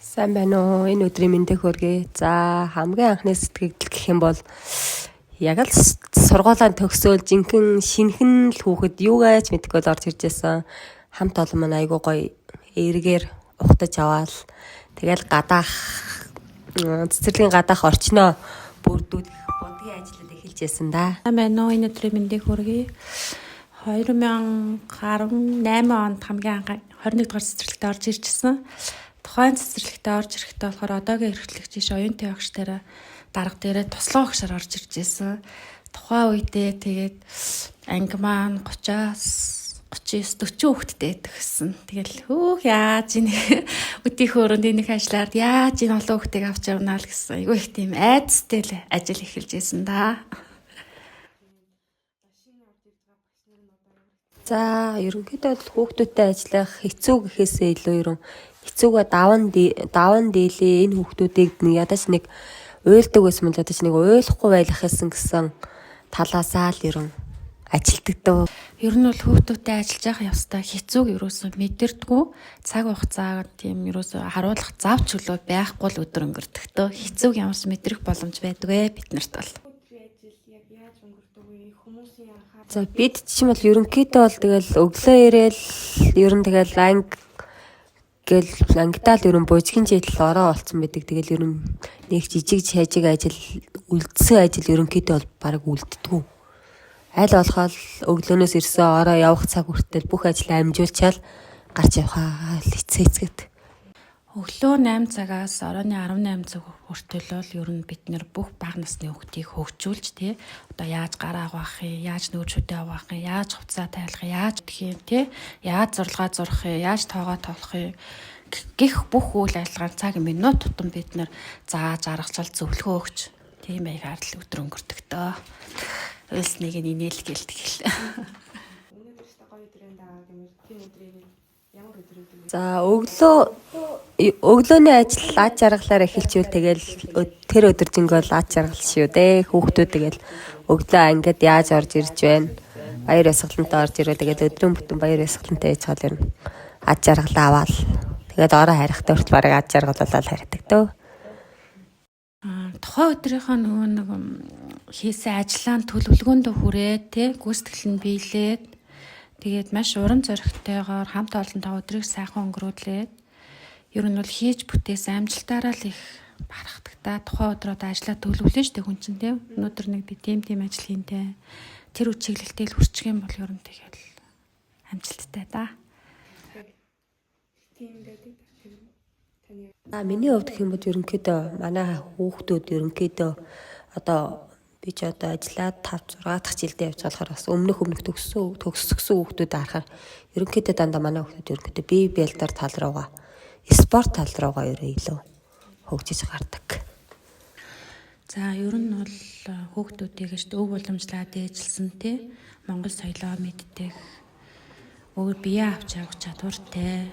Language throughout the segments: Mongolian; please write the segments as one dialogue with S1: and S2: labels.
S1: Сайн байна уу? Энэ өдрийн мэндийг хүргэе. За хамгийн анхны сэтгэл гэх юм бол яг л сургуулаа төгсөөл жинхэнэ шинхэн л хүүхэд юугаач мэдгүй л орж ирж байсан. Хамт олон маань айгуу гоё эргээр ухтаж аваал. Тэгэл гадаах цэцэрлэгийн гадаах орчноо бүрдүүлэх будгийн ажлууд эхэлж байсан да.
S2: Сайн байна уу? Энэ өдрийн мэндийг хүргэе. 2018 онд хамгийн анх 21 дугаар цэцэрлэгт орж иржсэн. Тухайн цэцэрлэгт орж ирэхдээ болохоор одоогийн эрхлэгч иш оюунтай багш тараа дарга дээрээ туслах багшаар орж ирж байсан. Тухайн үедээ тэгээд анги маань 30-аас 39 40 хүүхэдтэй байдаг гэсэн. Тэгэл хөөх яаж энэ өдийнхөө өрөөнд энэ их ажиллаад яаж энэ олон хүүхдийг авч явнаа л гэсэн. Айгүй их тийм айцтай л ажил эхэлж байсан да.
S1: За ерөнхийдөө хүүхдүүдтэй ажиллах хэцүү гэхээсээ илүү ерөн хэцүүгээ даван дийлээ энэ хүүхдүүдийг ядаж нэг уйлдаг байсан мөн ядаж нэг уйлахгүй байх гэсэн талаасаа л ерөн ажилтдаг дөө.
S2: Ер нь бол хүүхдүүдтэй ажиллаж явах явстаа хэцүүг ерөөсөө мэдэрдэггүй. Цаг хугацаа тийм ерөөсөө харуулах зав чөлөө байхгүй л өдөр өнгөрдөг дөө. Хэцүүг ямарч мэдрэх боломж байдгүй бид нарт бол.
S1: За бид чинь бол ерөнхийдөө бол тэгэл өглөө ирээл ер нь тэгэл ангидаа л ерөн бужигын жидэл ороо олцсон байдаг. Тэгэл ер нь нэг жижиг хажиг ажил үлдсэн ажил ерөнхийдөө бол бараг үлддэггүй. Аль болохол өглөөнөөс ирсэн ороо явах цаг хүртэл бүх ажлаа амжуулчаал гарч явхаа л эцээцгээд.
S2: Өглөө 8 цагаас оройн 18 цаг хүртэл бол ер нь бид нэр бүх бага насны хүүхдийг хөгжүүлж тий одоо яаж гараа авах юм, яаж нөөцөдөө авах юм, яаж хувцас тайлах юм, яаж гэх юм тий яаж зурлагаа зурах юм, яаж тоогоо тоглох юм гэх бүх үйл ажиллагаа цаг минут тутам бид нэр зааж аргачлал зөвлөгөө өгч тийм байгаар л өдөр өнгөрдөг дөө. Өлс нэг нь инээл гэлдэг хэл.
S1: За өглөөний ажил аж аргалаар эхэлчихвэл тэгэл тэр өдөр зингөл аж аргал шүү дээ. Хүүхдүүд тэгэл өглөө ангид яаж орж ирж байна. Баяр ёслолттой орж ирээ тэгээд өдрийн бүтэн баяр ёслолттой ээж гал юм. Аж аргалаа аваал. Тэгээд ороо харихтай хүртэл бараг аж аргал болоод харагддаг дөө.
S2: Тухайн өдрийнхөө нөгөө нэг хийсэн ажлаа төлөвлөгөөндөө хүрээ тий гүйцэтгэл нь биелээд тэгээд маш урам зоригтойгоор хамт олонтой өдрийг сайхан өнгөрүүлээд ер нь бол хийж бүтээсэн амжилтаараа л их барахдаг та. Тухайн өдрөд ажлаа төлөвлөж штэ хүн чинь тий өнөөдөр нэг би тийм ажил хийнтэй тэр үе чиглэлтэй л хүрчих юм бол ер нь тэгэл амжилттай да.
S1: Миний хувьд гэх юм бол ерөнхийдөө манай хүүхдүүд ерөнхийдөө одоо би ч одоо ажиллаад 5 6 дахь жилдээ явж болохоор бас өмнөх төгссөн хүүхдүүд харахаар ерөнхийдөө дандаа манай хүүхдүүд ерөнхийдөө бие биелдэр тал руугаа спорт тал руугаа илүү хөгжиж гардаг.
S2: За ер нь бол хүүхдүүдийг өв уламжлаад ээжилсэн тий Монгол соёлоо мэддэг өөр бие авч явах чадвартай.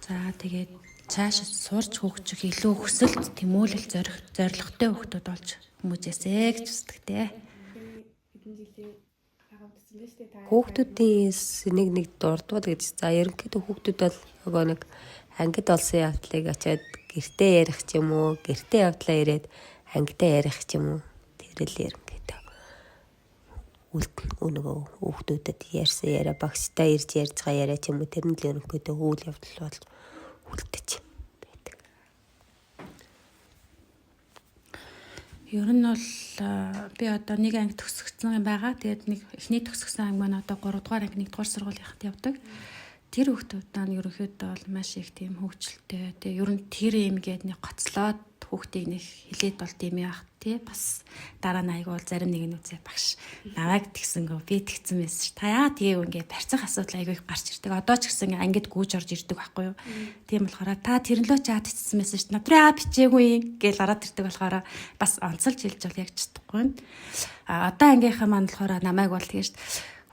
S2: За тэгээд цаашаа сурч хөгжих илүү хүсэлт тэмүүлэл зоригтой хүүхдүүд болж хүмүүжээсэй гэж үздэг те.
S1: Хүүхдүүдийн нэг дурдвал гэж. За ерөнхийдөө хүүхдүүд бол нөгөө нэг ангид олсон явдлыг очиад гэртээ ярих ч юм уу, гэртээ явдлаа ирээд ангидаа ярих ч юм уу. Тэрэл ерөнхийдөө нөгөө хүүхдүүдэд ярьсан яриа багштай ирж ярьж байгаа яриа ч юм уу тэр нь л ерөнхийдөө үйл явдал бол үлдэж байдаг.
S2: Ер нь бол би одоо нэг анги төгсгсөн юм байгаа. Тэгээд нэг эхний төгсгсөн анги маань одоо 3 дугаар анги 1 дугаар сургуулийнхад явдаг. Тэр хүүхдүүд маань ерөнхийдөө бол маш их тийм хөгжилтэй. Тэгээ ер нь тэр юм гээд нэг гоцлоод хүүхдийг нэг хилээд бол тийм яах тий бас дараа нь айгуул зарим нэг нь үзээ багш намайг тэгсэнгөө би тэгсэн байсан ш. Та яа тийм ингээ барьцах асуудал айгүй их гарч ирдэг. Одоо ч гэсэн ангид гүйж орж ирдэг байхгүй юу. Тийм болохоор та тэрнлөө ч яад тэгсэн байсан ш. Надраа бичээгүй гэж гараад ирдэг болохоор бас онцолж хэлж бол яг чадахгүй. Одоо ангийнхаа маань болохоор намайг бол тэгээ ш.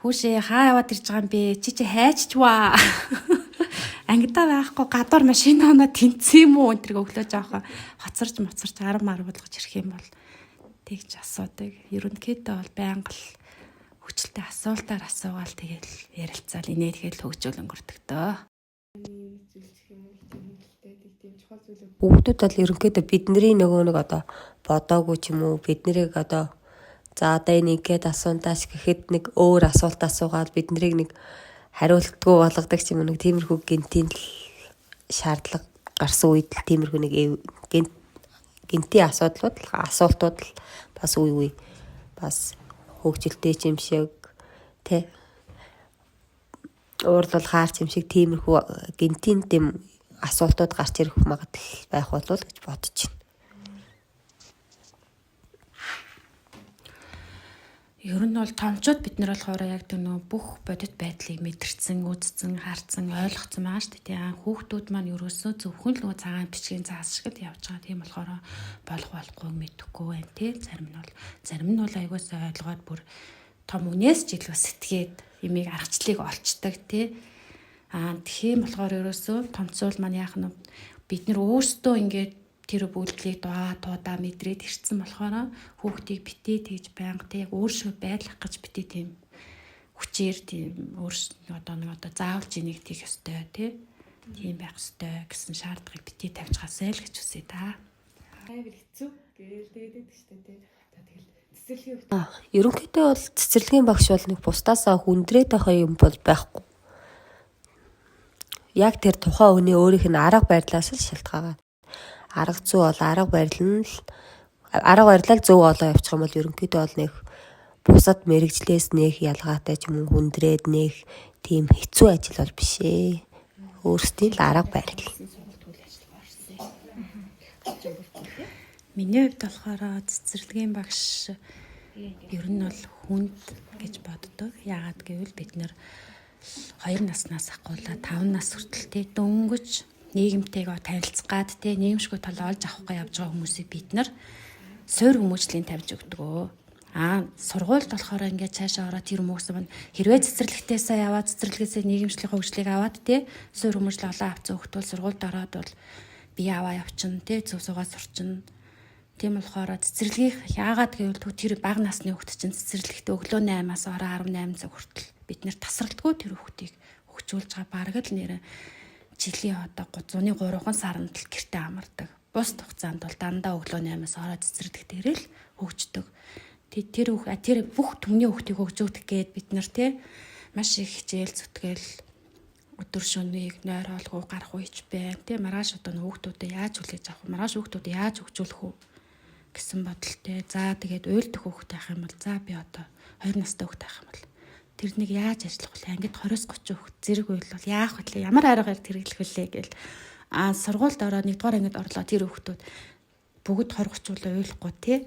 S2: Хүүшээ хаа яваад ирж байгаа юм бэ? Чи хайччваа. Ангидаа байхгүй гадуур машин оноо тэнцээ юм уу энэ өглөө жаахан хоцорч арам болгож ирэх юм бол тэгж асуудаг. Ерөнхийдөө бол байнга л хүчлээ асуултаар асуугаал тэгэл ярилцаал инээдгээл хөгжөөл өнгөрдөг дөө.
S1: Хүүхдүүд бол ерөнхийдөө бидний нөгөө нэг одоо бодоогүй ч юм уу бид нарыг одоо за одоо энэ ингээд асуунтаач гэхэд нэг өөр асуулт асуугаад бид нарыг нэг хариултгүй болгодог ч юм уу нэг тиймэрхүү гинтийн шаардлага гарсан үед л тиймэрхүү нэг гинтийн асуултууд л бас үе бас хөгжилтэй юм шиг тэ уурлал хаарч юм шиг тиймэрхүү гинтийн дэм асуултууд гарч ирэх магадлал байх болов уу гэж бодож байна.
S2: Ер нь бол томчууд бид нар болохоор яг тэр бүх бодит байдлыг мэдэрсэн, үзсэн, харсан, ойлгоцсон байгаа шүү дээ. Хүүхдүүд маань ерөөсөө зөвхөн л нөгөө цагаан бичгийн цаас шиг л явж байгаа. Тийм болохоор болох болохгүй мэдэхгүй байна тий. Зарим нь бол аягуулсаа ойлгоод бүр том үнээс ч илүү сэтгээд имийг аргачлалыг олцдог тий. Тийм болохоор ерөөсөө томцуул маань яах нь бид нар өөрсдөө ингээд тэр бүлдлийг дуудаа мэдрээд ирсэн болохоор хүүхдийг битээ тэгж байнга тэг өөрсдөө байлгах гэж битээ тийм хүчээр тийм өөрсдөө одоо заавалж энийг тийх ёстой тийм байх ёстой гэсэн шаардлагыг битээ тавьж гасаа л гэж үсэ та.
S3: Хайр хэцүү гээл тэгээд штэ тий. Тэгэл цэцэрлэгийн
S1: Ерөнхийдөө бол цэцэрлэгийн багш бол нэг бусдаасаа хүндрээд байх юм бол байхгүй. Яг тэр тухайн хүний өөрийнх нь арга барилаас л шалтгаалаад арга зүй бол арга барилал зөв олоо явчих юм бол ерөнхийдөө бол нэг бусад мэрэгжлээс нэх ялгаатай ч юм уу хүндрээд нэх тийм хэцүү ажил бол биш ээ. Өөрсдийн л арга барил.
S2: Миний хувьд болохоор цэцэрлэгийн багш ер нь бол хүнд гэж боддог. Яагаад гэвэл бид нэр 2 наснаас ахгүйла 5 нас хүртэл дөнгөж нийгэмтэйгээ танилцгаад нийгэмшгүй тал олж авахгүй явж байгаа хүмүүсийг бид нар суур хүмүүжлийн тавьж өгдөг. Сургуульд болохоор ингээд цаашаа ороод тэр хүмүүсэн маань хэрвээ цэцэрлэгтээсээ яваад цэцэрлэгээс нийгэмшлийн хөгжлийг аваад суур хүмүүжил олон авцсан хөлтөл сургуульд ороод бол бие аваа явчин зөв суугаа сурчин. Тийм болохоор цэцэрлэгийг яагаад гэвэл тэр бага насны хүүхд чинь цэцэрлэгтээ өглөө 8-аас ороо 18 цаг хүртэл бид нэр тасралтгүй тэр хүүхдийг хөгжүүлж байгаа бараг л нэрэ жилийн одоо 103 сарнд л гэртээ амардаг. Бус хугацаанд бол дандаа өглөө 8-аас ороо цэцэрлэг дээр л хөгждөг. Тэр бүх түмний хүүхдийг хөгжүүлэх гээд бид нар маш их хичээл зүтгэл өдөр шөнөгийг нойр олгоо гарах үйч байна. Маргааш одоо хүүхдүүдэд яаж хүлээж авах вэ? Маргааш хүүхдүүдэд яаж хөгжүүлэх вэ гэсэн бодолтой. За тэгээд уйлдах хүүхд байх юм бол за би одоо 2 настай хүүхд байх юм бол тэрнийг яаж ажиллах вэ? Ангид 20-30 хүүхд зэрэг уйлвал яах вэ? Ямар аргаар хэрэглэх вэ гэл сургуульд ороод 1-р ангид орлоо тэр хүүхдүүд бүгд 20-30 уйлахгүй тий.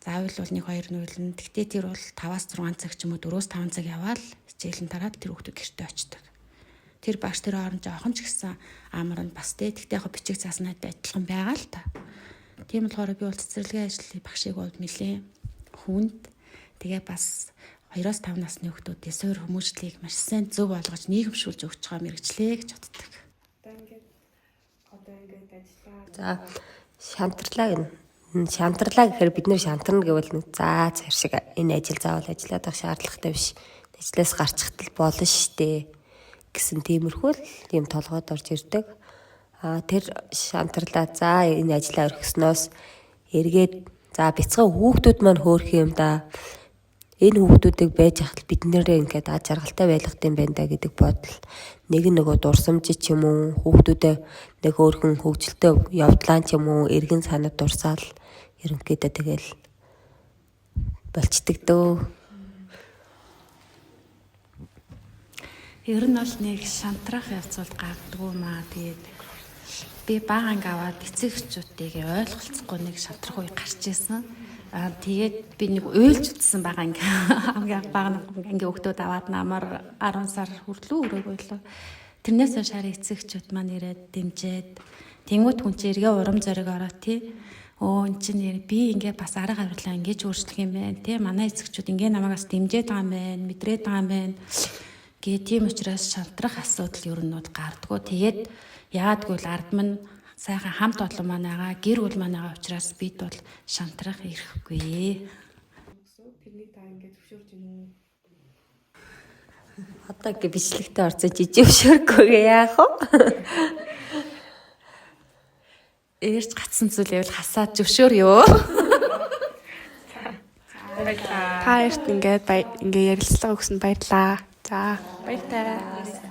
S2: За уйлвал 1-2 нь уйлна. Тэгтээ тэр бол 5-6 цаг ч юм уу 4-5 цаг яваал хичээлэн дараад тэр хүүхдүүд гэртээ очдог. Тэр багш тэр хооронд жоохон ч гэсэн амар нь бас тий. Тэгтээ яг бичиг цааснаад адилхан байгаа л та. Тийм болохоор би бол цэцэрлэгийн ажлын багшийг бол нэлээ хүнд тэгээ бас 2-5 насны хүүхдүүдийн суур хүмүүжлийг маш сайн зөв болгож нийгэмшүүлж өгч байгаа мэрэгчлээ гэж боддог.
S3: Одоо ингээд ажиллаа.
S1: За шантарлаа гэхээр бид нэр шантарна гэвэл нэг за цар шиг энэ ажил заавал ажиллаад байх шаардлагатай биш. Ажлаас гарчихтал болно штэ гэсэн тиймэрхүү л тийм толгойд орж ирдэг. Тэр шантарлаа за энэ ажлаа орхисноос эргээд за бяцхан хүүхдүүд маань хөөх юм да. Энэ хүүхдүүдийг байж хахад бид нэрээ ингээд аж аргалтай байлгах юм байна да гэдэг бодол нөгөө дурсамж ч юм уу хүүхдүүдээ нэг өөрхөн хөгжилтэй явдлаа ч юм уу эргэн санаад дурсаал ерөнхийдөө тэгэл болчдөг дөө.
S2: Ер нь бол нэг шантрах явцвал гардггүй маа. Тэгээд би бага анги аваад эцэг эхчүүдтэйгээ ойлголцохгүй нэг шантрах үе гарч ирсэн. Тэгээд би нэг уйлж утсан бага анги хамгийн бага анги өгтөд аваад намар 10 сар хүртлүү өрөөгөйлөө. Тэрнээс хойш хараа эцэг эхчүүд маань ирээд дэмжээд тэнгуут хүн чи эргээ урам зориг ороо тий. Эн чинь би ингээ бас арга авирлаа ингэж өөрчлөх юм байна тий. Манай эцэгчүүд ингээ намайгаас дэмжээд байгаа юм байна, мэдрээд байгаа юм байна. Тийм учраас шантрах асуудал ер нь гардггүй. Тэгээд яадгүй л ард минь сайхан хамт олон маань байгаа, гэр бүл маань байгаа учраас бид бол шантрах ирэхгүй.
S3: Тэрний та ингээд зөвшөөрч гинүү.
S1: Одоо ингээ бичлэгтээ орцоо жижиг өшөөргүйгээ яах вэ?
S2: Ээрч гацсан зүйл явал хасаад зөвшөөр ёо.
S4: Та эрт ингээд ярилцлага өгсөнд баярлалаа. За баяртай.